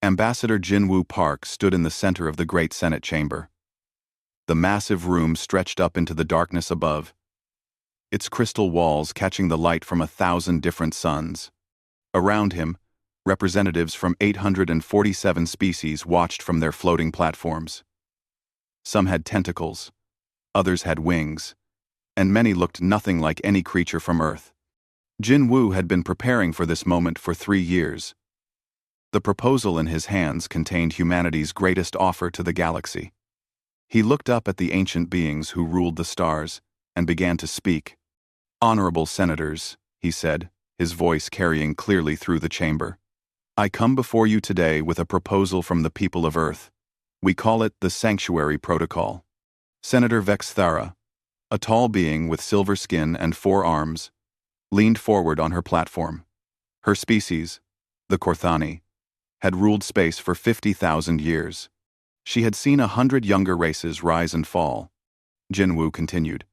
Ambassador Jinwoo Park stood in the center of the great Senate chamber. The massive room stretched up into the darkness above, its crystal walls catching the light from 1,000 different suns. Around him, representatives from 847 species watched from their floating platforms. Some had tentacles, others had wings, and many looked nothing like any creature from Earth. Jinwoo had been preparing for this moment for 3 years. The proposal in his hands contained humanity's greatest offer to the galaxy. He looked up at the ancient beings who ruled the stars and began to speak. "Honorable senators," he said, his voice carrying clearly through the chamber. "I come before you today with a proposal from the people of Earth. We call it the Sanctuary Protocol." Senator Vexthara, a tall being with silver skin and 4 arms, leaned forward on her platform. Her species, the Korthani, had ruled space for 50,000 years. She had seen 100 younger races rise and fall. Jinwoo continued.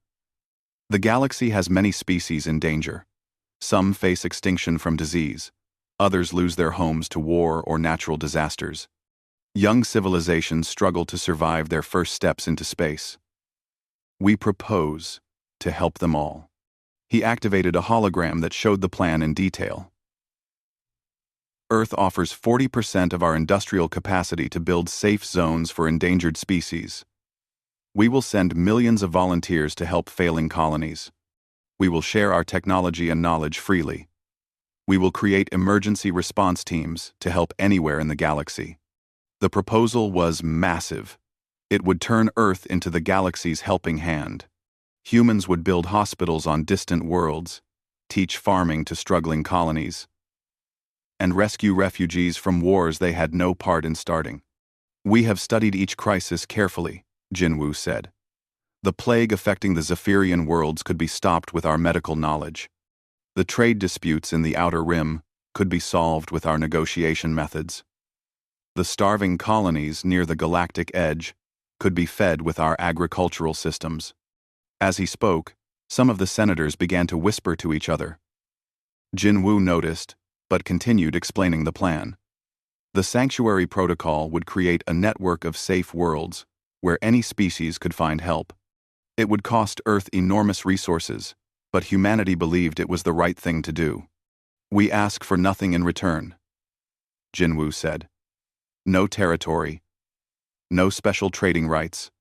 "The galaxy has many species in danger. Some face extinction from disease. Others lose their homes to war or natural disasters. Young civilizations struggle to survive their first steps into space. We propose to help them all." He activated a hologram that showed the plan in detail. "Earth offers 40% of our industrial capacity to build safe zones for endangered species. We will send millions of volunteers to help failing colonies. We will share our technology and knowledge freely. We will create emergency response teams to help anywhere in the galaxy." The proposal was massive. It would turn Earth into the galaxy's helping hand. Humans would build hospitals on distant worlds, teach farming to struggling colonies, and rescue refugees from wars they had no part in starting. "We have studied each crisis carefully," Jinwoo said. "The plague affecting the Zephyrian worlds could be stopped with our medical knowledge. The trade disputes in the Outer Rim could be solved with our negotiation methods. The starving colonies near the galactic edge could be fed with our agricultural systems." As he spoke, some of the senators began to whisper to each other. Jinwoo noticed, but continued explaining the plan. The Sanctuary Protocol would create a network of safe worlds where any species could find help. It would cost Earth enormous resources, but humanity believed it was the right thing to do. "We ask for nothing in return," Jinwoo said. "No territory, no special trading rights,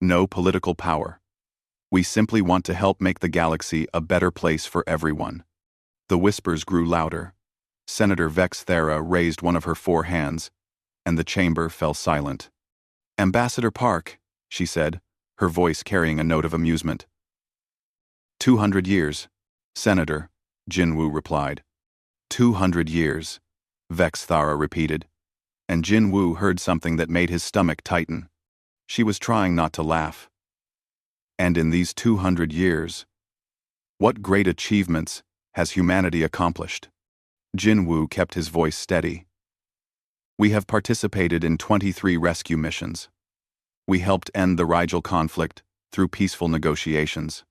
no political power. We simply want to help make the galaxy a better place for everyone." The whispers grew louder. Senator Vexthara raised one of her 4 hands, and the chamber fell silent. "Ambassador Park," she said, her voice carrying a note of amusement. 200 years, Senator," Jinwoo replied. 200 years, Vexthara repeated, and Jinwoo heard something that made his stomach tighten. She was trying not to laugh. And in these 200 years, what great achievements has humanity accomplished? Jinwoo kept his voice steady. "We have participated in 23 rescue missions. We helped end the Rigel conflict through peaceful negotiations.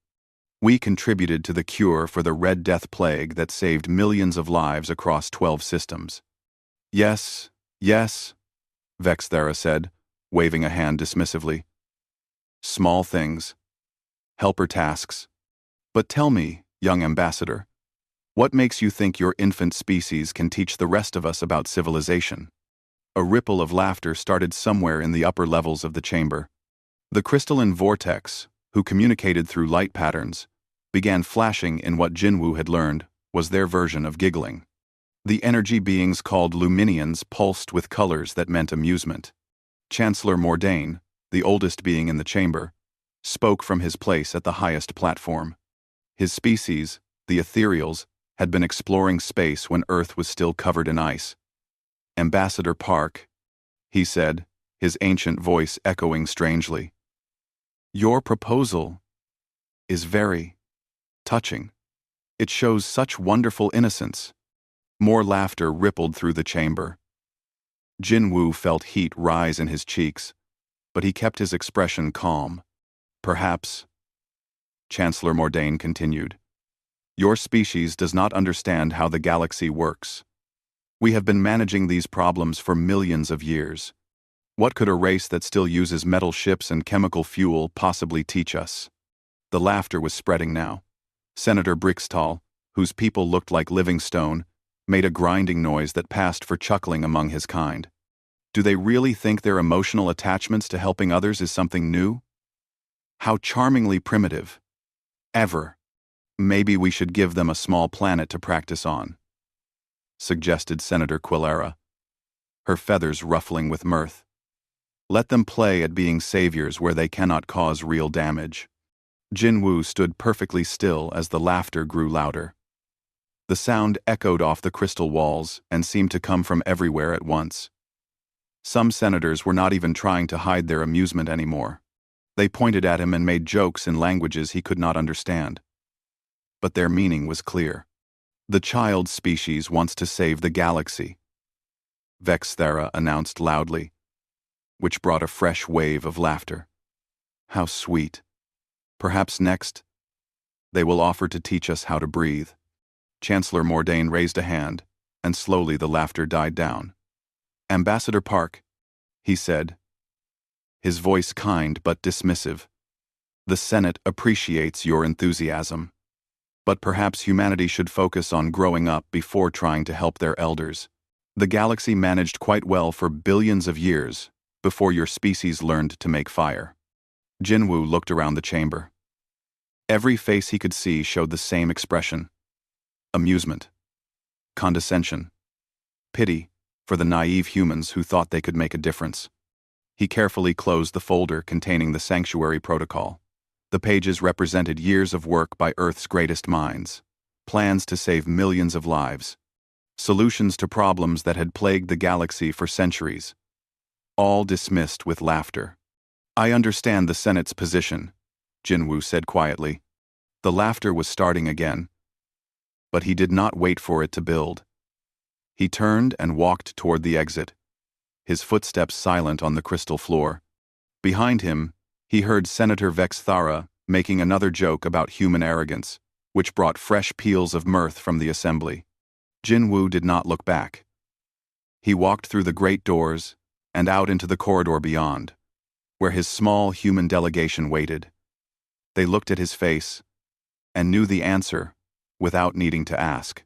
We contributed to the cure for the Red Death plague that saved millions of lives across 12 systems." "Yes, yes," Vexthara said, waving a hand dismissively. "Small things. Helper tasks. But tell me, young ambassador, what makes you think your infant species can teach the rest of us about civilization?" A ripple of laughter started somewhere in the upper levels of the chamber. The crystalline vortex, who communicated through light patterns, began flashing in what Jinwoo had learned was their version of giggling. The energy beings called Luminians pulsed with colors that meant amusement. Chancellor Mordain, the oldest being in the chamber, spoke from his place at the highest platform. His species, the Ethereals, had been exploring space when Earth was still covered in ice. "Ambassador Park," he said, his ancient voice echoing strangely. "Your proposal is very touching. It shows such wonderful innocence." More laughter rippled through the chamber. Jinwoo felt heat rise in his cheeks, but he kept his expression calm. "Perhaps," Chancellor Mordain continued, "your species does not understand how the galaxy works. We have been managing these problems for millions of years. What could a race that still uses metal ships and chemical fuel possibly teach us? The laughter was spreading now. Senator Brixtall, whose people looked like living stone, made a grinding noise that passed for chuckling among his kind. Do they really think their emotional attachments to helping others is something new? How charmingly primitive. Ever. Maybe we should give them a small planet to practice on, suggested Senator Quilera, her feathers ruffling with mirth. Let them play at being saviors where they cannot cause real damage. Jinwoo stood perfectly still as the laughter grew louder. The sound echoed off the crystal walls and seemed to come from everywhere at once. Some senators were not even trying to hide their amusement anymore. They pointed at him and made jokes in languages he could not understand. But their meaning was clear. The child species wants to save the galaxy, Vexthera announced loudly, which brought a fresh wave of laughter. How sweet. Perhaps next, they will offer to teach us how to breathe. Chancellor Mordain raised a hand, and slowly the laughter died down. Ambassador Park, he said, his voice kind but dismissive. The Senate appreciates your enthusiasm. But perhaps humanity should focus on growing up before trying to help their elders. The galaxy managed quite well for billions of years before your species learned to make fire. Jinwoo looked around the chamber. Every face he could see showed the same expression. Amusement. Condescension. Pity for the naive humans who thought they could make a difference. He carefully closed the folder containing the Sanctuary Protocol. The pages represented years of work by Earth's greatest minds, plans to save millions of lives, solutions to problems that had plagued the galaxy for centuries, all dismissed with laughter. I understand the Senate's position, Jinwoo said quietly. The laughter was starting again, but he did not wait for it to build. He turned and walked toward the exit, his footsteps silent on the crystal floor. Behind him, he heard Senator Vexthara making another joke about human arrogance, which brought fresh peals of mirth from the assembly. Jinwoo did not look back. He walked through the great doors and out into the corridor beyond, where his small human delegation waited. They looked at his face and knew the answer without needing to ask.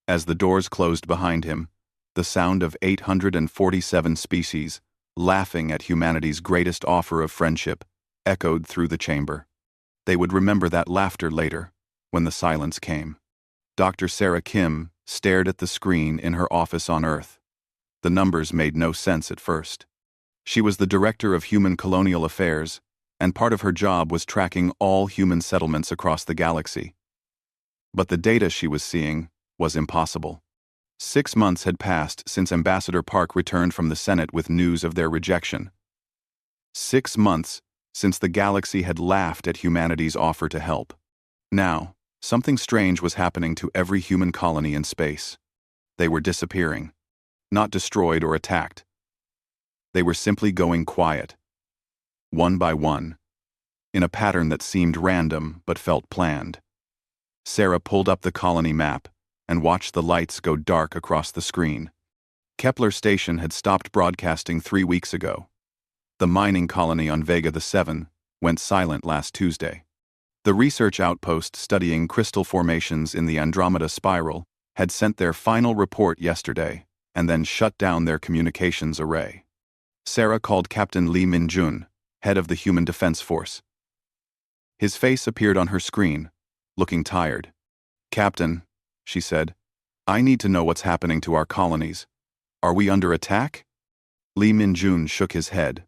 As the doors closed behind him, the sound of 847 species, laughing at humanity's greatest offer of friendship, echoed through the chamber. They would remember that laughter later, when the silence came. Dr. Sarah Kim stared at the screen in her office on Earth. The numbers made no sense at first. She was the director of human colonial affairs, and part of her job was tracking all human settlements across the galaxy. But the data she was seeing was impossible. 6 months had passed since Ambassador Park returned from the Senate with news of their rejection. 6 months since the galaxy had laughed at humanity's offer to help. Now, something strange was happening to every human colony in space. They were disappearing, not destroyed or attacked. They were simply going quiet, one by one, in a pattern that seemed random but felt planned. Sarah pulled up the colony map and watched the lights go dark across the screen. Kepler Station had stopped broadcasting 3 weeks ago. The mining colony on Vega the 7 went silent last Tuesday. The research outpost studying crystal formations in the Andromeda Spiral had sent their final report yesterday and then shut down their communications array. Sarah called Captain Lee Min-jun, head of the Human Defense Force. His face appeared on her screen, looking tired. "Captain," she said, "I need to know what's happening to our colonies. Are we under attack?" Lee Min-jun shook his head.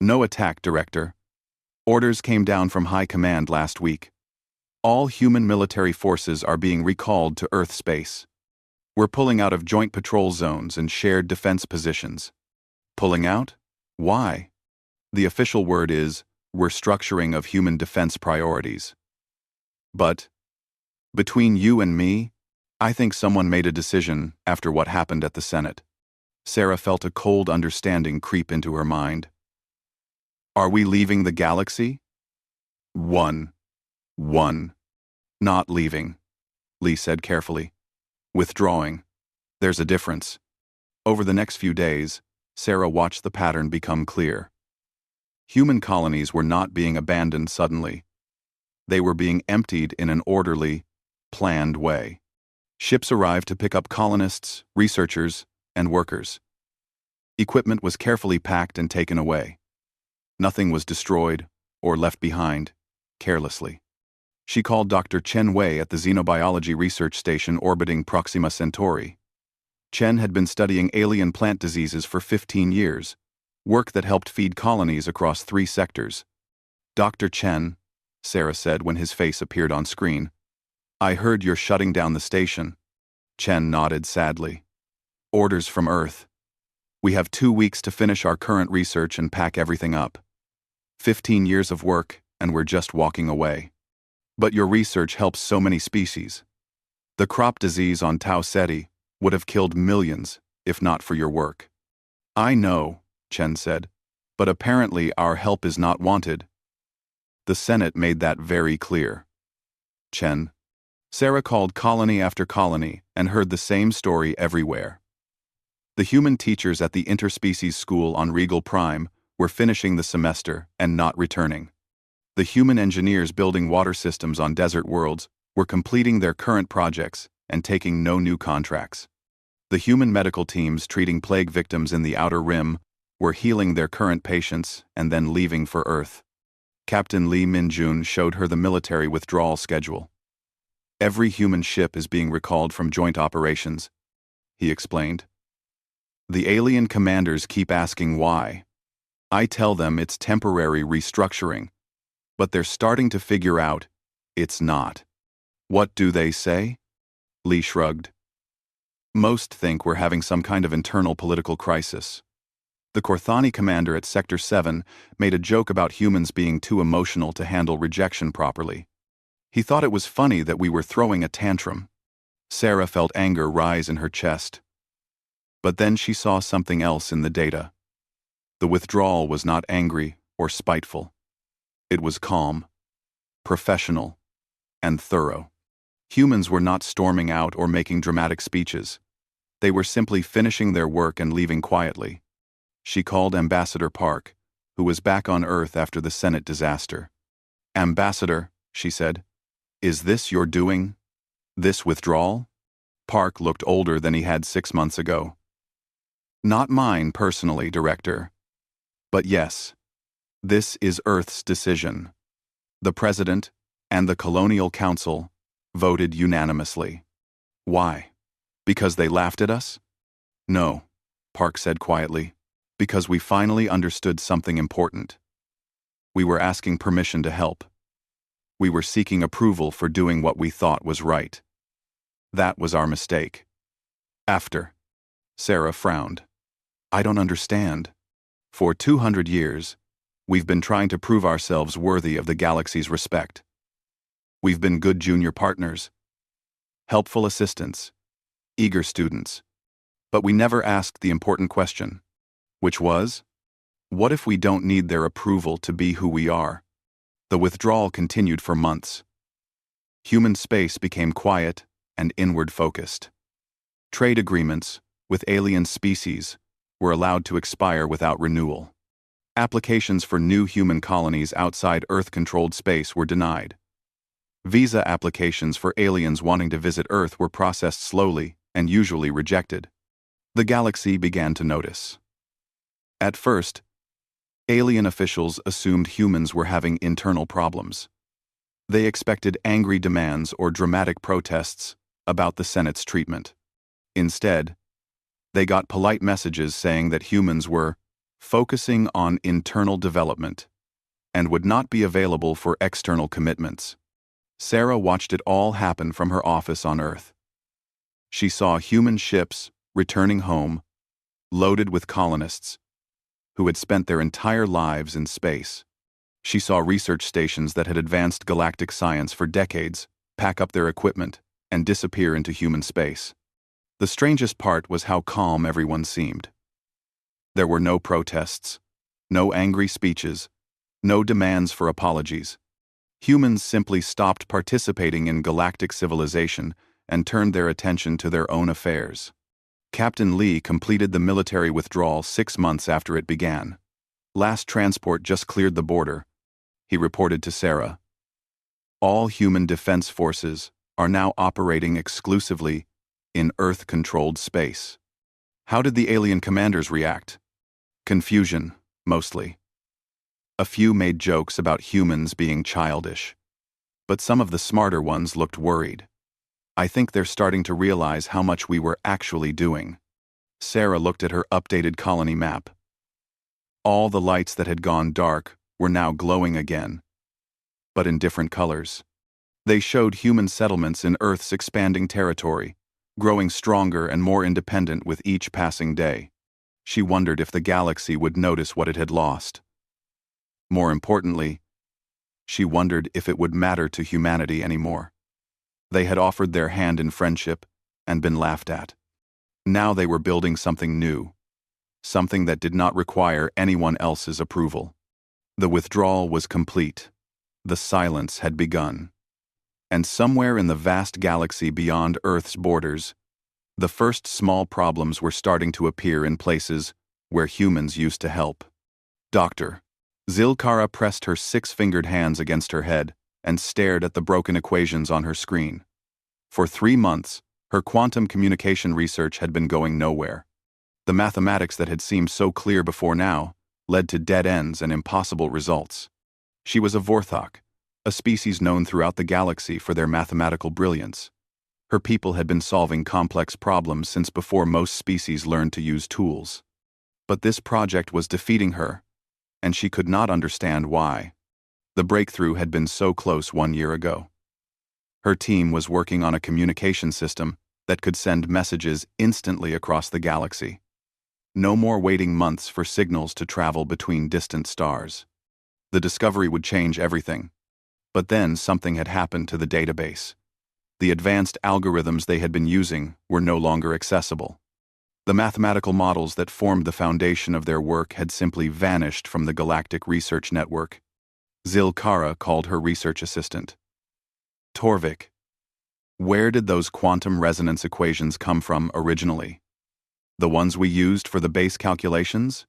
"No attack, Director. Orders came down from High Command last week. All human military forces are being recalled to Earth space. We're pulling out of joint patrol zones and shared defense positions." Pulling out? Why? The official word is, we're structuring of human defense priorities. But, between you and me, I think someone made a decision after what happened at the Senate. Sarah felt a cold understanding creep into her mind. Are we leaving the galaxy? One. Not leaving, Lee said carefully. Withdrawing. There's a difference. Over the next few days, Sarah watched the pattern become clear. Human colonies were not being abandoned suddenly. They were being emptied in an orderly, planned way. Ships arrived to pick up colonists, researchers, and workers. Equipment was carefully packed and taken away. Nothing was destroyed or left behind, carelessly. She called Dr. Chen Wei at the Xenobiology Research Station orbiting Proxima Centauri. Chen had been studying alien plant diseases for 15 years, work that helped feed colonies across 3 sectors. Dr. Chen, Sarah said when his face appeared on screen, "I heard you're shutting down the station." Chen nodded sadly. "Orders from Earth. We have 2 weeks to finish our current research and pack everything up. 15 years of work, and we're just walking away. But your research helps so many species. The crop disease on Tau Ceti would have killed millions, if not for your work." "I know," Chen said, "but apparently our help is not wanted." The Senate made that very clear. Chen. Sarah called colony after colony and heard the same story everywhere. The human teachers at the interspecies school on Regal Prime were finishing the semester and not returning. The human engineers building water systems on desert worlds were completing their current projects and taking no new contracts. The human medical teams treating plague victims in the Outer Rim were healing their current patients and then leaving for Earth. Captain Lee Min-jun showed her the military withdrawal schedule. "Every human ship is being recalled from joint operations," he explained. "The alien commanders keep asking why. I tell them it's temporary restructuring, but they're starting to figure out it's not." "What do they say?" Lee shrugged. "Most think we're having some kind of internal political crisis. The Korthani commander at Sector 7 made a joke about humans being too emotional to handle rejection properly. He thought it was funny that we were throwing a tantrum." Sarah felt anger rise in her chest. But then she saw something else in the data. The withdrawal was not angry or spiteful. It was calm, professional, and thorough. Humans were not storming out or making dramatic speeches. They were simply finishing their work and leaving quietly. She called Ambassador Park, who was back on Earth after the Senate disaster. "Ambassador," she said, "is this your doing? This withdrawal?" Park looked older than he had 6 months ago. "Not mine personally, Director. But yes, this is Earth's decision. The President and the Colonial Council voted unanimously." "Why? Because they laughed at us?" "No," Park said quietly. "Because we finally understood something important. We were asking permission to help. We were seeking approval for doing what we thought was right. That was our mistake." "After." Sarah frowned. "I don't understand. For 200 years, we've been trying to prove ourselves worthy of the galaxy's respect. We've been good junior partners, helpful assistants, eager students. But we never asked the important question, which was, what if we don't need their approval to be who we are?" The withdrawal continued for months. Human space became quiet and inward-focused. Trade agreements with alien species were allowed to expire without renewal. Applications for new human colonies outside Earth-controlled space were denied. Visa applications for aliens wanting to visit Earth were processed slowly and usually rejected. The galaxy began to notice. At first, alien officials assumed humans were having internal problems. They expected angry demands or dramatic protests about the Senate's treatment. Instead, they got polite messages saying that humans were focusing on internal development and would not be available for external commitments. Sarah watched it all happen from her office on Earth. She saw human ships returning home, loaded with colonists who had spent their entire lives in space. She saw research stations that had advanced galactic science for decades pack up their equipment and disappear into human space. The strangest part was how calm everyone seemed. There were no protests, no angry speeches, no demands for apologies. Humans simply stopped participating in galactic civilization and turned their attention to their own affairs. Captain Lee completed the military withdrawal 6 months after it began. Last transport just cleared the border, he reported to Sarah. All human defense forces are now operating exclusively in Earth-controlled space. How did the alien commanders react? Confusion, mostly. A few made jokes about humans being childish. But some of the smarter ones looked worried. I think they're starting to realize how much we were actually doing. Sarah looked at her updated colony map. All the lights that had gone dark were now glowing again, but in different colors. They showed human settlements in Earth's expanding territory, growing stronger and more independent with each passing day. She wondered if the galaxy would notice what it had lost. More importantly, she wondered if it would matter to humanity anymore. They had offered their hand in friendship and been laughed at. Now they were building something new, something that did not require anyone else's approval. The withdrawal was complete. The silence had begun. And somewhere in the vast galaxy beyond Earth's borders, the first small problems were starting to appear in places where humans used to help. Doctor. Zilkara pressed her 6-fingered hands against her head and stared at the broken equations on her screen. For 3 months, her quantum communication research had been going nowhere. The mathematics that had seemed so clear before now led to dead ends and impossible results. She was a Vorthok, a species known throughout the galaxy for their mathematical brilliance. Her people had been solving complex problems since before most species learned to use tools. But this project was defeating her, and she could not understand why. The breakthrough had been so close 1 year ago. Her team was working on a communication system that could send messages instantly across the galaxy. No more waiting months for signals to travel between distant stars. The discovery would change everything. But then something had happened to the database. The advanced algorithms they had been using were no longer accessible. The mathematical models that formed the foundation of their work had simply vanished from the Galactic Research Network. Zilkara called her research assistant. Torvik. Where did those quantum resonance equations come from originally? The ones we used for the base calculations?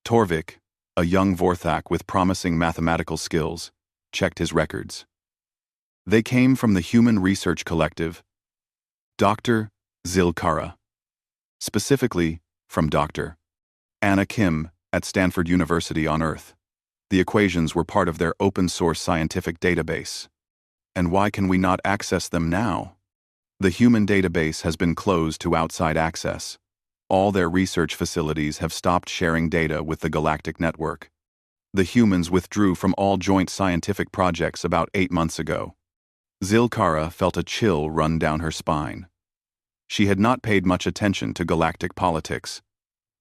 Torvik, a young Vorthak with promising mathematical skills, checked his records. They came from the Human Research Collective, Dr. Zilkara. Specifically, from Dr. Anna Kim at Stanford University on Earth. The equations were part of their open-source scientific database. And why can we not access them now? The human database has been closed to outside access. All their research facilities have stopped sharing data with the Galactic Network. The humans withdrew from all joint scientific projects about 8 months ago. Zilkara felt a chill run down her spine. She had not paid much attention to galactic politics,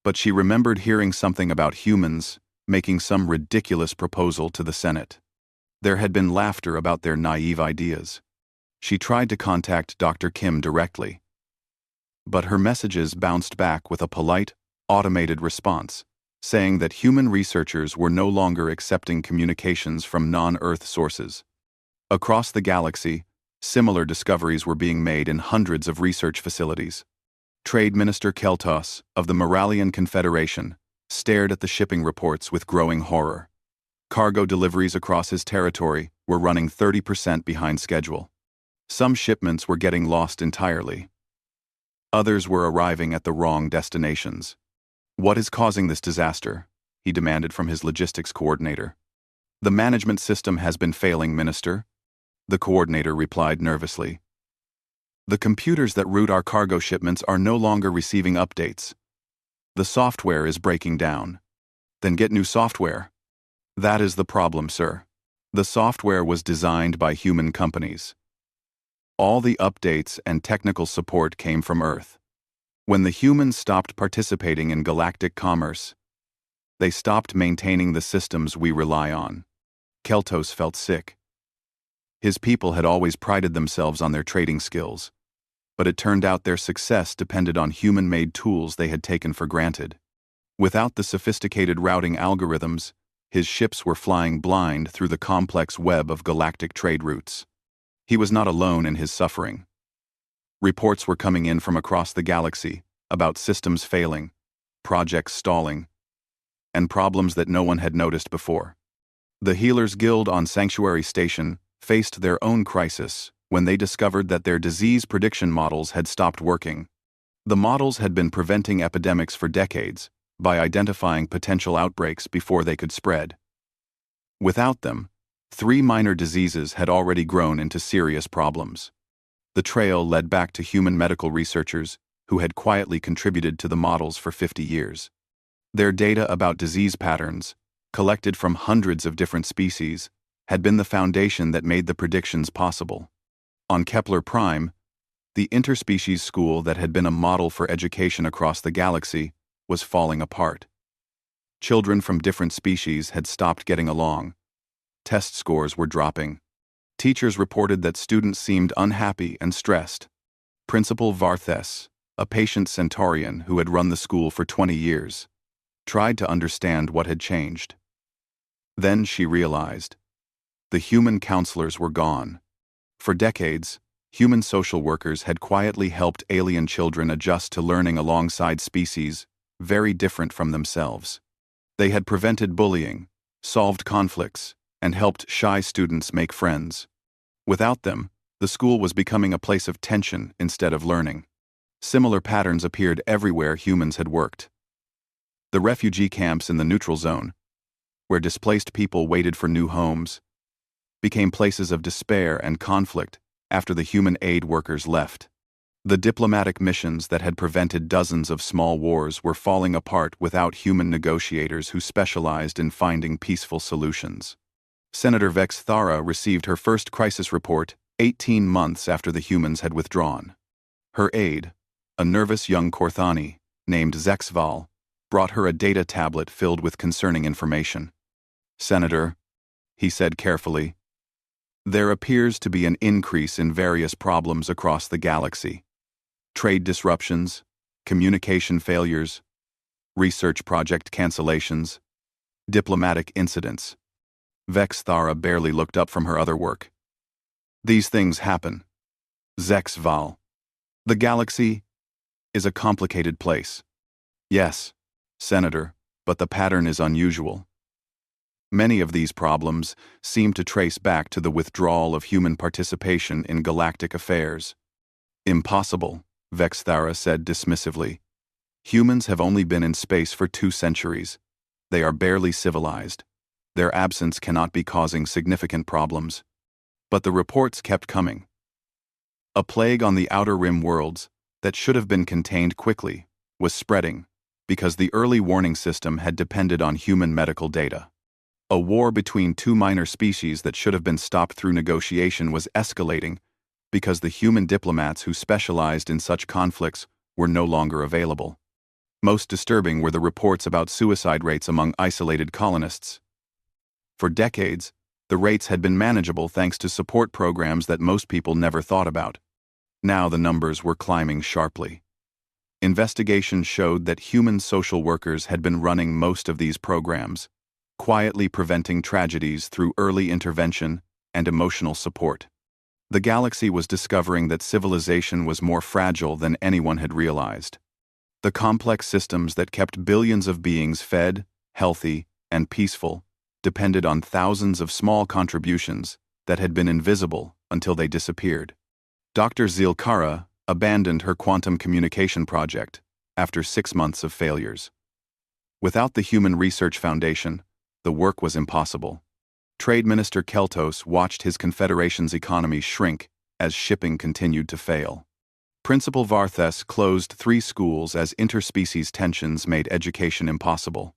but she remembered hearing something about humans making some ridiculous proposal to the Senate. There had been laughter about their naive ideas. She tried to contact Dr. Kim directly, but her messages bounced back with a polite, automated response, saying that human researchers were no longer accepting communications from non-Earth sources. Across the galaxy, similar discoveries were being made in hundreds of research facilities. Trade Minister Keltos of the Moralian Confederation stared at the shipping reports with growing horror. Cargo deliveries across his territory were running 30% behind schedule. Some shipments were getting lost entirely. Others were arriving at the wrong destinations. What is causing this disaster? He demanded from his logistics coordinator. The management system has been failing, Minister. The coordinator replied nervously. The computers that route our cargo shipments are no longer receiving updates. The software is breaking down. Then get new software. That is the problem, sir. The software was designed by human companies. All the updates and technical support came from Earth. When the humans stopped participating in galactic commerce, they stopped maintaining the systems we rely on. Keltos felt sick. His people had always prided themselves on their trading skills, but it turned out their success depended on human-made tools they had taken for granted. Without the sophisticated routing algorithms, his ships were flying blind through the complex web of galactic trade routes. He was not alone in his suffering. Reports were coming in from across the galaxy, about systems failing, projects stalling, and problems that no one had noticed before. The Healers Guild on Sanctuary Station faced their own crisis when they discovered that their disease prediction models had stopped working. The models had been preventing epidemics for decades by identifying potential outbreaks before they could spread. Without them, 3 minor diseases had already grown into serious problems. The trail led back to human medical researchers who had quietly contributed to the models for 50 years. Their data about disease patterns, collected from hundreds of different species, had been the foundation that made the predictions possible. On Kepler Prime, the interspecies school that had been a model for education across the galaxy was falling apart. Children from different species had stopped getting along. Test scores were dropping. Teachers reported that students seemed unhappy and stressed. Principal Varthes, a patient Centaurian who had run the school for 20 years, tried to understand what had changed. Then she realized. The human counselors were gone. For decades, human social workers had quietly helped alien children adjust to learning alongside species very different from themselves. They had prevented bullying, solved conflicts, and helped shy students make friends. Without them, the school was becoming a place of tension instead of learning. Similar patterns appeared everywhere humans had worked. The refugee camps in the neutral zone, where displaced people waited for new homes, became places of despair and conflict after the human aid workers left. The diplomatic missions that had prevented dozens of small wars were falling apart without human negotiators who specialized in finding peaceful solutions. Senator Vex Thara received her first crisis report 18 months after the humans had withdrawn. Her aide, a nervous young Korthani named Zexval, brought her a data tablet filled with concerning information. "Senator," he said carefully, "there appears to be an increase in various problems across the galaxy. Trade disruptions, communication failures, research project cancellations, diplomatic incidents." Vex Thara barely looked up from her other work. "These things happen. Zexval. The galaxy is a complicated place." "Yes, Senator, but the pattern is unusual. Many of these problems seem to trace back to the withdrawal of human participation in galactic affairs." "Impossible," Vex Thara said dismissively. "Humans have only been in space for 2 centuries. They are barely civilized. Their absence cannot be causing significant problems." But the reports kept coming. A plague on the outer rim worlds that should have been contained quickly was spreading because the early warning system had depended on human medical data. A war between 2 minor species that should have been stopped through negotiation was escalating because the human diplomats who specialized in such conflicts were no longer available. Most disturbing were the reports about suicide rates among isolated colonists. For decades, the rates had been manageable thanks to support programs that most people never thought about. Now the numbers were climbing sharply. Investigations showed that human social workers had been running most of these programs, quietly preventing tragedies through early intervention and emotional support. The galaxy was discovering that civilization was more fragile than anyone had realized. The complex systems that kept billions of beings fed, healthy, and peaceful depended on thousands of small contributions that had been invisible until they disappeared. Dr. Zilkara abandoned her quantum communication project after 6 months of failures. Without the Human Research Foundation, the work was impossible. Trade Minister Keltos watched his confederation's economy shrink as shipping continued to fail. Principal Varthes closed 3 schools as interspecies tensions made education impossible.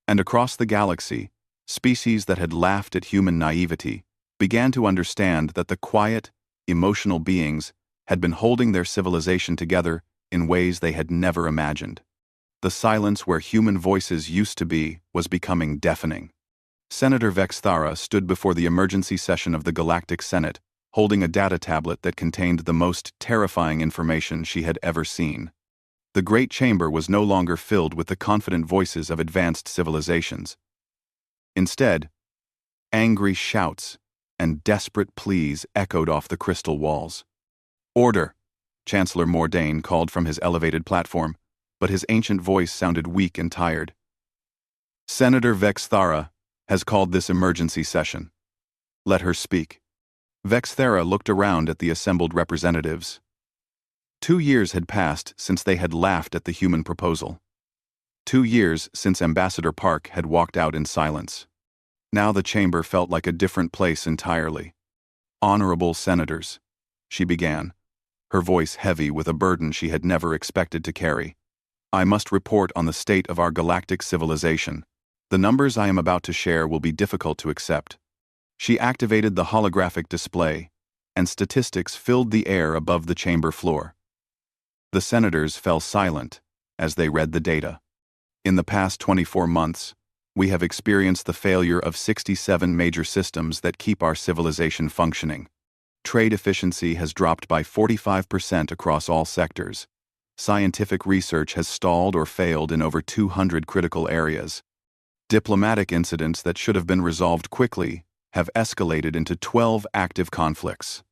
And across the galaxy, species that had laughed at human naivety began to understand that the quiet, emotional beings had been holding their civilization together in ways they had never imagined. The silence where human voices used to be was becoming deafening. Senator Vex Thara stood before the emergency session of the Galactic Senate, holding a data tablet that contained the most terrifying information she had ever seen. The Great Chamber was no longer filled with the confident voices of advanced civilizations. Instead, angry shouts and desperate pleas echoed off the crystal walls. "Order!" Chancellor Mordain called from his elevated platform. but his ancient voice sounded weak and tired. Senator Vexthara has called this emergency session. Let her speak. Vexthara looked around at the assembled representatives. 2 years had passed since they had laughed at the human proposal. 2 years since Ambassador Park had walked out in silence. Now the chamber felt like a different place entirely. Honorable senators, she began, her voice heavy with a burden she had never expected to carry. I must report on the state of our galactic civilization. The numbers I am about to share will be difficult to accept. She activated the holographic display, and statistics filled the air above the chamber floor. The senators fell silent as they read the data. In the past 24 months, we have experienced the failure of 67 major systems that keep our civilization functioning. Trade efficiency has dropped by 45% across all sectors. Scientific research has stalled or failed in over 200 critical areas. Diplomatic incidents that should have been resolved quickly have escalated into 12 active conflicts.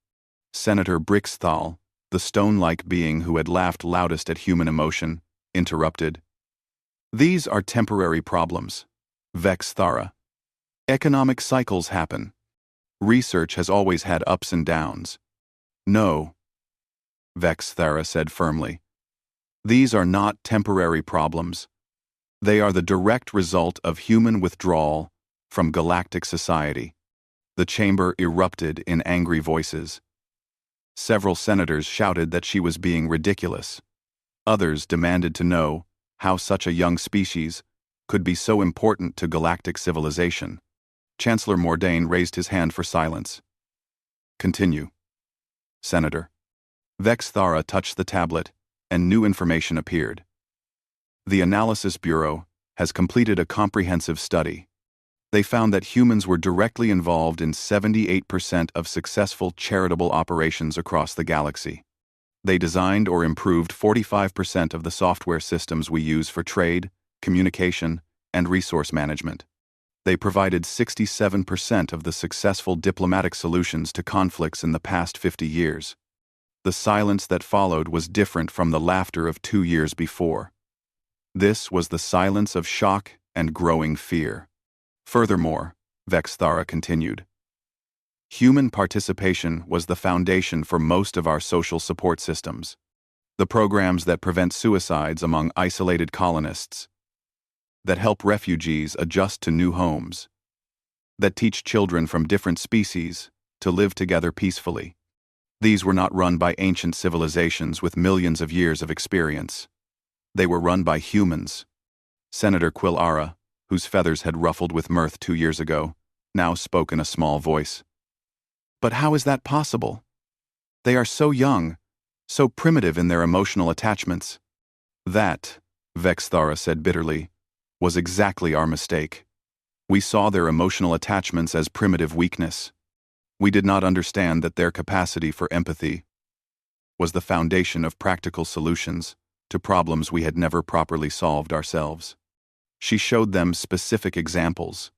Senator Brixthal, the stone-like being who had laughed loudest at human emotion, interrupted. These are temporary problems. Vexthara. Economic cycles happen. Research has always had ups and downs. No, Vexthara said firmly. These are not temporary problems. They are the direct result of human withdrawal from galactic society. The chamber erupted in angry voices. Several senators shouted that she was being ridiculous. Others demanded to know how such a young species could be so important to galactic civilization. Chancellor Mordain raised his hand for silence. Continue. Senator. Vexthara touched the tablet, and new information appeared. The Analysis Bureau has completed a comprehensive study. They found that humans were directly involved in 78% of successful charitable operations across the galaxy. They designed or improved 45% of the software systems we use for trade, communication, and resource management. They provided 67% of the successful diplomatic solutions to conflicts in the past 50 years. The silence that followed was different from the laughter of 2 years before. This was the silence of shock and growing fear. Furthermore, Vexthara continued, human participation was the foundation for most of our social support systems. The programs that prevent suicides among isolated colonists, that help refugees adjust to new homes, that teach children from different species to live together peacefully. These were not run by ancient civilizations with millions of years of experience. They were run by humans. Senator Quilara, whose feathers had ruffled with mirth 2 years ago, now spoke in a small voice. But how is that possible? They are so young, so primitive in their emotional attachments. That, Vexthara said bitterly, was exactly our mistake. We saw their emotional attachments as primitive weakness. We did not understand that their capacity for empathy was the foundation of practical solutions to problems we had never properly solved ourselves. She showed them specific examples.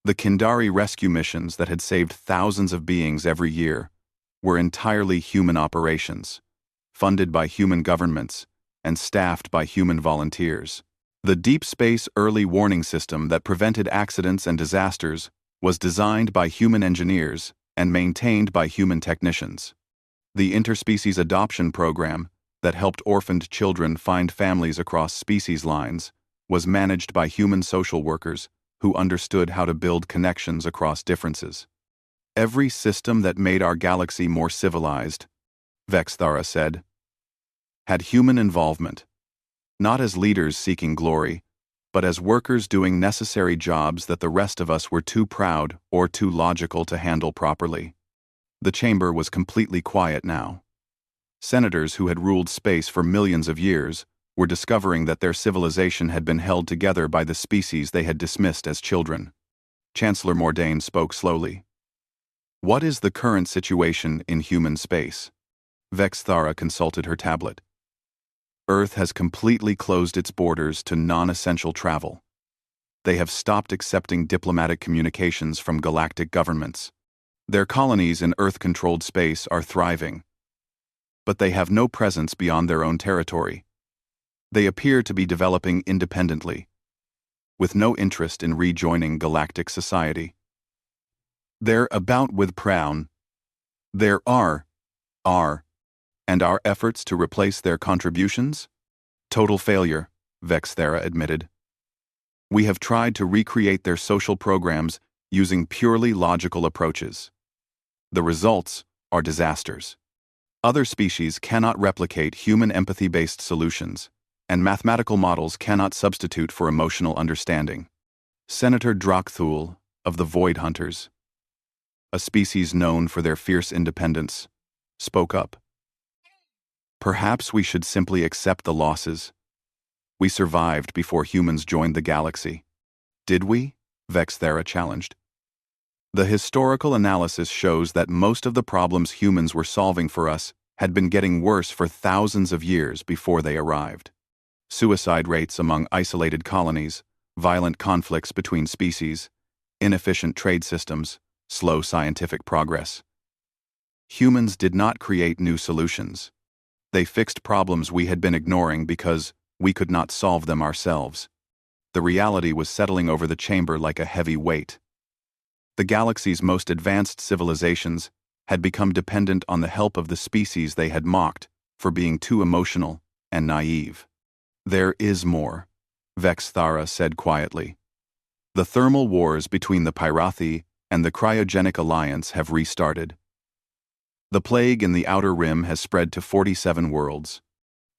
The Kindari rescue missions that had saved thousands of beings every year were entirely human operations, funded by human governments and staffed by human volunteers. The Deep Space Early Warning System that prevented accidents and disasters was designed by human engineers and maintained by human technicians. The Interspecies Adoption Program that helped orphaned children find families across species lines was managed by human social workers who understood how to build connections across differences. Every system that made our galaxy more civilized, Vexthara said, had human involvement, not as leaders seeking glory, but as workers doing necessary jobs that the rest of us were too proud or too logical to handle properly. The chamber was completely quiet now. Senators who had ruled space for millions of years were discovering that their civilization had been held together by the species they had dismissed as children. Chancellor Mordain spoke slowly. What is the current situation in human space? Vexthara consulted her tablet. Earth has completely closed its borders to non-essential travel. They have stopped accepting diplomatic communications from galactic governments. Their colonies in Earth-controlled space are thriving, but they have no presence beyond their own territory. They appear to be developing independently, with no interest in rejoining galactic society. They're about with Prown. There are, and our efforts to replace their contributions? Total failure, Vexthera admitted. We have tried to recreate their social programs using purely logical approaches. The results are disasters. Other species cannot replicate human empathy-based solutions, and mathematical models cannot substitute for emotional understanding. Senator Drakthul, of the Void Hunters, a species known for their fierce independence, spoke up. Perhaps we should simply accept the losses. We survived before humans joined the galaxy. Did we? Vexthera challenged. The historical analysis shows that most of the problems humans were solving for us had been getting worse for thousands of years before they arrived. Suicide rates among isolated colonies, violent conflicts between species, inefficient trade systems, slow scientific progress. Humans did not create new solutions. They fixed problems we had been ignoring because we could not solve them ourselves. The reality was settling over the chamber like a heavy weight. The galaxy's most advanced civilizations had become dependent on the help of the species they had mocked for being too emotional and naive. There is more, Vexthara said quietly. The thermal wars between the Pyrathi and the Cryogenic Alliance have restarted. The plague in the Outer Rim has spread to 47 worlds.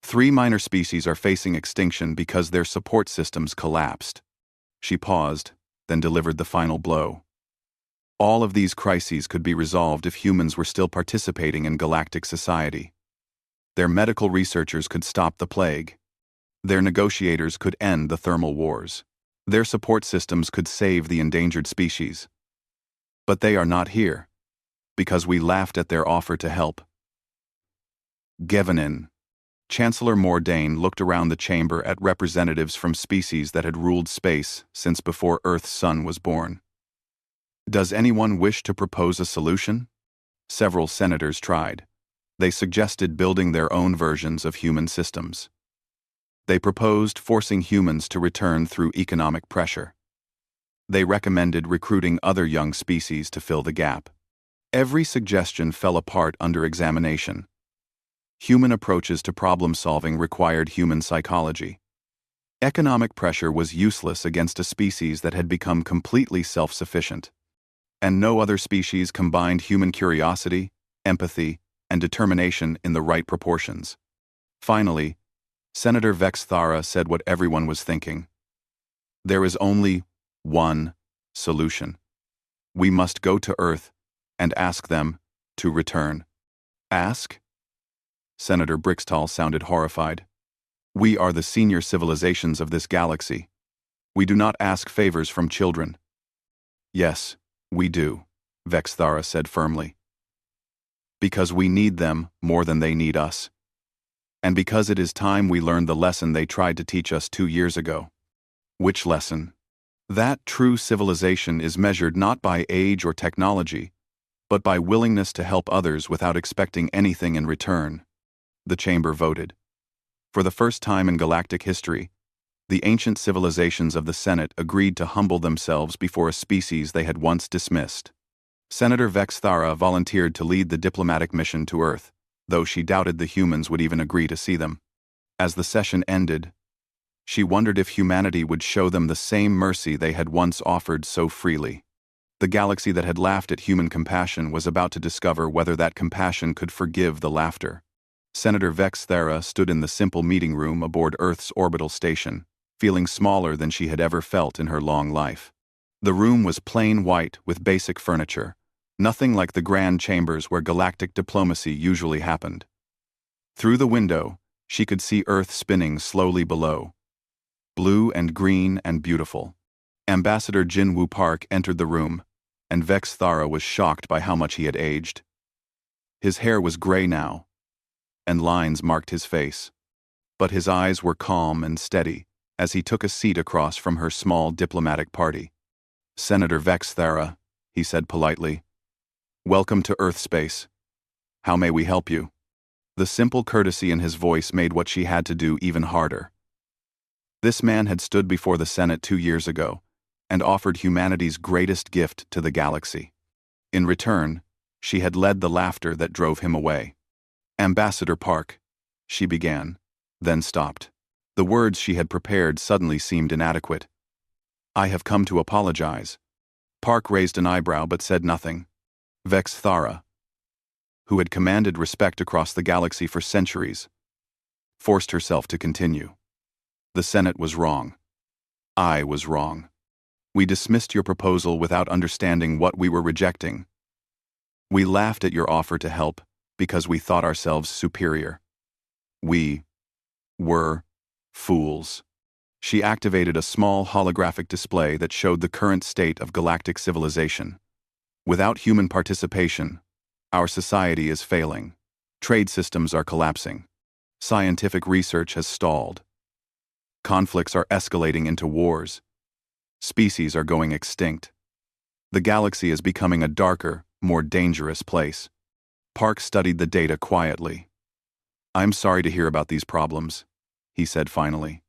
3 minor species are facing extinction because their support systems collapsed. She paused, then delivered the final blow. All of these crises could be resolved if humans were still participating in galactic society. Their medical researchers could stop the plague. Their negotiators could end the thermal wars. Their support systems could save the endangered species. But they are not here, because we laughed at their offer to help. Gevenin. Chancellor Mordain looked around the chamber at representatives from species that had ruled space since before Earth's sun was born. Does anyone wish to propose a solution? Several senators tried. They suggested building their own versions of human systems. They proposed forcing humans to return through economic pressure. They recommended recruiting other young species to fill the gap. Every suggestion fell apart under examination. Human approaches to problem-solving required human psychology. Economic pressure was useless against a species that had become completely self-sufficient. And no other species combined human curiosity, empathy, and determination in the right proportions. Finally, Senator Vexthara said what everyone was thinking. There is only one solution. We must go to Earth and ask them to return. Ask? Senator Brixtall sounded horrified. We are the senior civilizations of this galaxy. We do not ask favors from children. Yes, we do, Vexthara said firmly. Because we need them more than they need us. And because it is time we learned the lesson they tried to teach us 2 years ago. Which lesson? That true civilization is measured not by age or technology, but by willingness to help others without expecting anything in return. The chamber voted. For the first time in galactic history, the ancient civilizations of the Senate agreed to humble themselves before a species they had once dismissed. Senator Vexthara volunteered to lead the diplomatic mission to Earth, though she doubted the humans would even agree to see them. As the session ended, she wondered if humanity would show them the same mercy they had once offered so freely. The galaxy that had laughed at human compassion was about to discover whether that compassion could forgive the laughter. Senator Vexthara stood in the simple meeting room aboard Earth's orbital station, feeling smaller than she had ever felt in her long life. The room was plain white with basic furniture, nothing like the grand chambers where galactic diplomacy usually happened. Through the window, she could see Earth spinning slowly below. Blue and green and beautiful. Ambassador Jinwoo Park entered the room, and Vexthara was shocked by how much he had aged. His hair was gray now, and lines marked his face. But his eyes were calm and steady as he took a seat across from her small diplomatic party. Senator Vexthara, he said politely, welcome to Earth space. How may we help you? The simple courtesy in his voice made what she had to do even harder. This man had stood before the Senate 2 years ago and offered humanity's greatest gift to the galaxy. In return, she had led the laughter that drove him away. "Ambassador Park," she began, then stopped. The words she had prepared suddenly seemed inadequate. "I have come to apologize." Park raised an eyebrow but said nothing. Vex Thara, who had commanded respect across the galaxy for centuries, forced herself to continue. "The Senate was wrong. I was wrong. We dismissed your proposal without understanding what we were rejecting. We laughed at your offer to help because we thought ourselves superior. We were fools." She activated a small holographic display that showed the current state of galactic civilization. "Without human participation, our society is failing. Trade systems are collapsing. Scientific research has stalled. Conflicts are escalating into wars. Species are going extinct. The galaxy is becoming a darker, more dangerous place." Park studied the data quietly. "I'm sorry to hear about these problems," he said finally.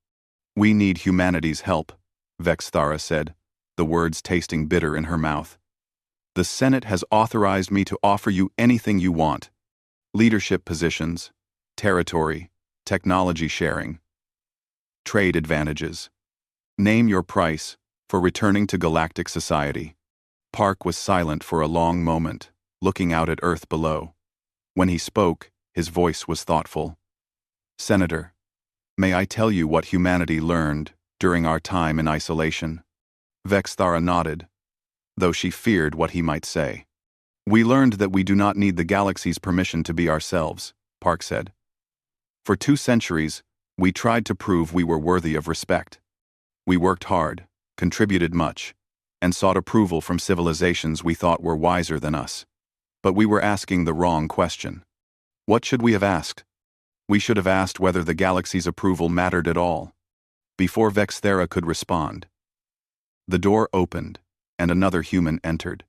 "We need humanity's help," Vex Thara said, the words tasting bitter in her mouth. "The Senate has authorized me to offer you anything you want. Leadership positions, territory, technology sharing, trade advantages. Name your price for returning to galactic society." Park was silent for a long moment, looking out at Earth below. When he spoke, his voice was thoughtful. "Senator, may I tell you what humanity learned during our time in isolation?" Vex Thara nodded, though she feared what he might say. "We learned that we do not need the galaxy's permission to be ourselves," Park said. "For 2 centuries, we tried to prove we were worthy of respect. We worked hard, contributed much, and sought approval from civilizations we thought were wiser than us. But we were asking the wrong question. What should we have asked? We should have asked whether the galaxy's approval mattered at all." Before Vex Thara could respond, the door opened, and another human entered.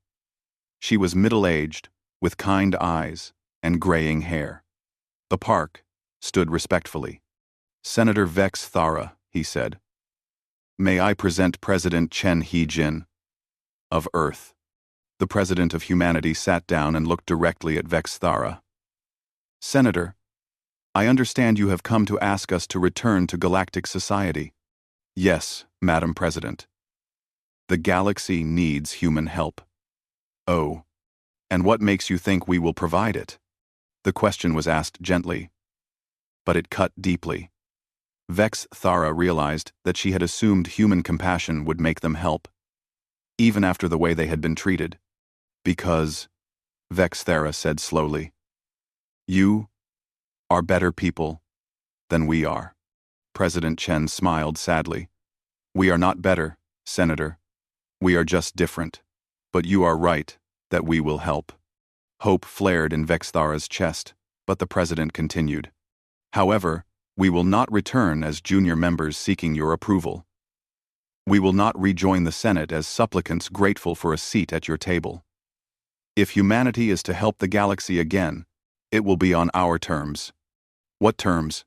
She was middle-aged, with kind eyes and graying hair. The Park stood respectfully. "Senator Vex Thara," he said. "May I present President Chen He-jin of Earth." The President of Humanity sat down and looked directly at Vex Thara. "Senator, I understand you have come to ask us to return to galactic society." "Yes, Madam President. The galaxy needs human help." "Oh, and what makes you think we will provide it?" The question was asked gently, but it cut deeply. Vex Thara realized that she had assumed human compassion would make them help, even after the way they had been treated. "Because," Vex Thara said slowly, "you are better people than we are." President Chen smiled sadly. "We are not better, Senator. We are just different. But you are right that we will help." Hope flared in Vex Thara's chest, but the President continued. "However, we will not return as junior members seeking your approval. We will not rejoin the Senate as supplicants grateful for a seat at your table. If humanity is to help the galaxy again, it will be on our terms." "What terms?"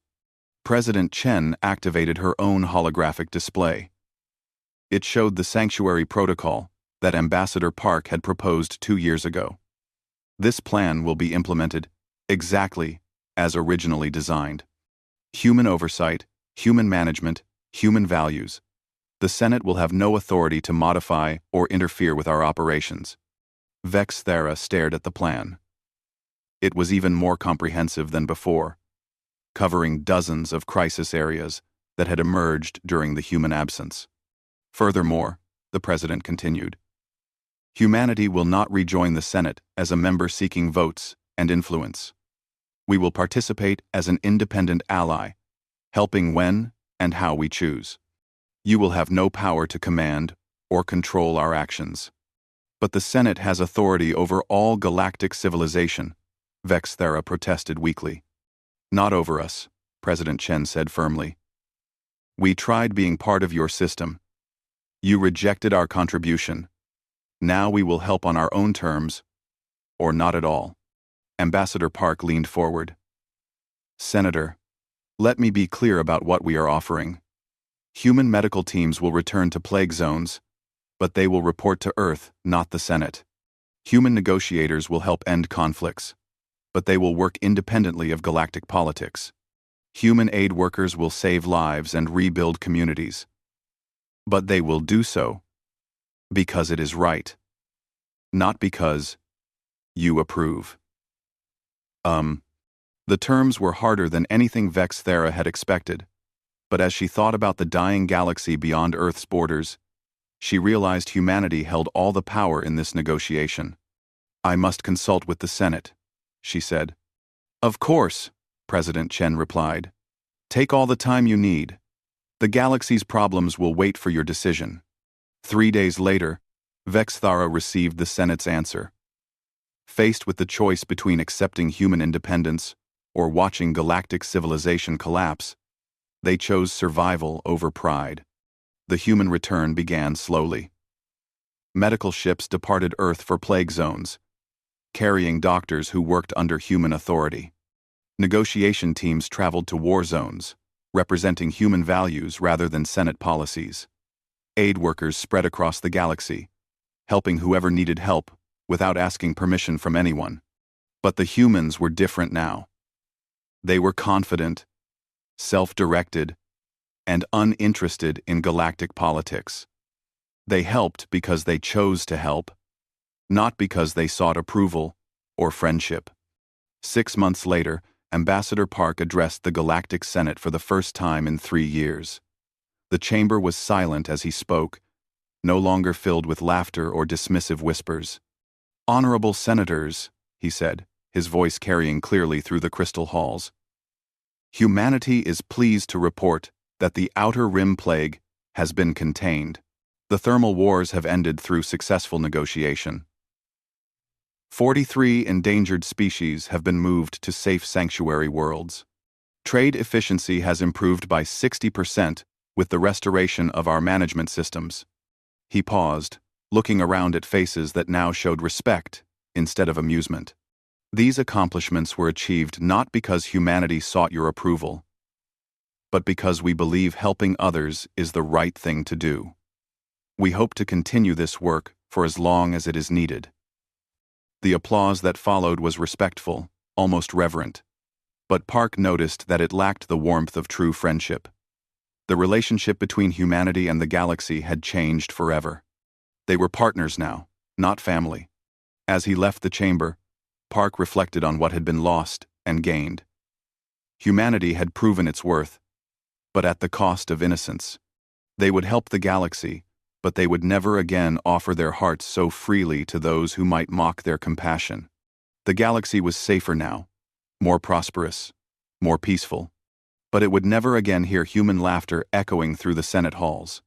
President Chen activated her own holographic display. It showed the sanctuary protocol that Ambassador Park had proposed 2 years ago. "This plan will be implemented exactly as originally designed. Human oversight, human management, human values. The Senate will have no authority to modify or interfere with our operations." Vex Thara stared at the plan. It was even more comprehensive than before, covering dozens of crisis areas that had emerged during the human absence. "Furthermore," the President continued, "humanity will not rejoin the Senate as a member seeking votes and influence. We will participate as an independent ally, helping when and how we choose. You will have no power to command or control our actions. But the Senate has authority over all galactic civilization," Vex Thara protested weakly. "Not over us," President Chen said firmly. "We tried being part of your system. You rejected our contribution. Now we will help on our own terms, or not at all." Ambassador Park leaned forward. "Senator, let me be clear about what we are offering. Human medical teams will return to plague zones, but they will report to Earth, not the Senate. Human negotiators will help end conflicts, but they will work independently of galactic politics. Human aid workers will save lives and rebuild communities. But they will do so because it is right, not because you approve. The terms were harder than anything Vex Thera had expected, but as she thought about the dying galaxy beyond Earth's borders, she realized humanity held all the power in this negotiation. "I must consult with the Senate," she said. "Of course," President Chen replied. "Take all the time you need. The galaxy's problems will wait for your decision." 3 days later, Vex Thara received the Senate's answer. Faced with the choice between accepting human independence or watching galactic civilization collapse, they chose survival over pride. The human return began slowly. Medical ships departed Earth for plague zones, carrying doctors who worked under human authority. Negotiation teams traveled to war zones, representing human values rather than Senate policies. Aid workers spread across the galaxy, helping whoever needed help without asking permission from anyone. But the humans were different now. They were confident, self-directed, and uninterested in galactic politics. They helped because they chose to help, not because they sought approval or friendship. 6 months later, Ambassador Park addressed the Galactic Senate for the first time in 3 years. The chamber was silent as he spoke, no longer filled with laughter or dismissive whispers. "Honorable Senators," he said, his voice carrying clearly through the crystal halls. "Humanity is pleased to report that the Outer Rim Plague has been contained. The thermal wars have ended through successful negotiation. 43 endangered species have been moved to safe sanctuary worlds. Trade efficiency has improved by 60% with the restoration of our management systems." He paused, looking around at faces that now showed respect instead of amusement. "These accomplishments were achieved not because humanity sought your approval, but because we believe helping others is the right thing to do. We hope to continue this work for as long as it is needed." The applause that followed was respectful, almost reverent, but Park noticed that it lacked the warmth of true friendship. The relationship between humanity and the galaxy had changed forever. They were partners now, not family. As he left the chamber, Park reflected on what had been lost and gained. Humanity had proven its worth, but at the cost of innocence. They would help the galaxy, but they would never again offer their hearts so freely to those who might mock their compassion. The galaxy was safer now, more prosperous, more peaceful, but it would never again hear human laughter echoing through the Senate halls.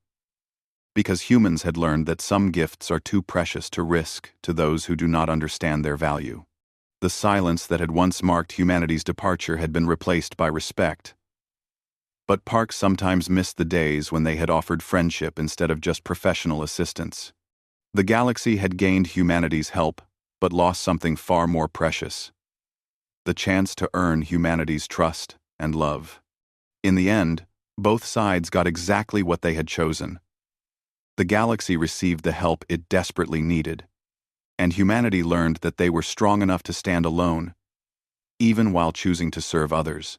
Because humans had learned that some gifts are too precious to risk to those who do not understand their value. The silence that had once marked humanity's departure had been replaced by respect. But Park sometimes missed the days when they had offered friendship instead of just professional assistance. The galaxy had gained humanity's help, but lost something far more precious: the chance to earn humanity's trust and love. In the end, both sides got exactly what they had chosen. The galaxy received the help it desperately needed, and humanity learned that they were strong enough to stand alone, even while choosing to serve others.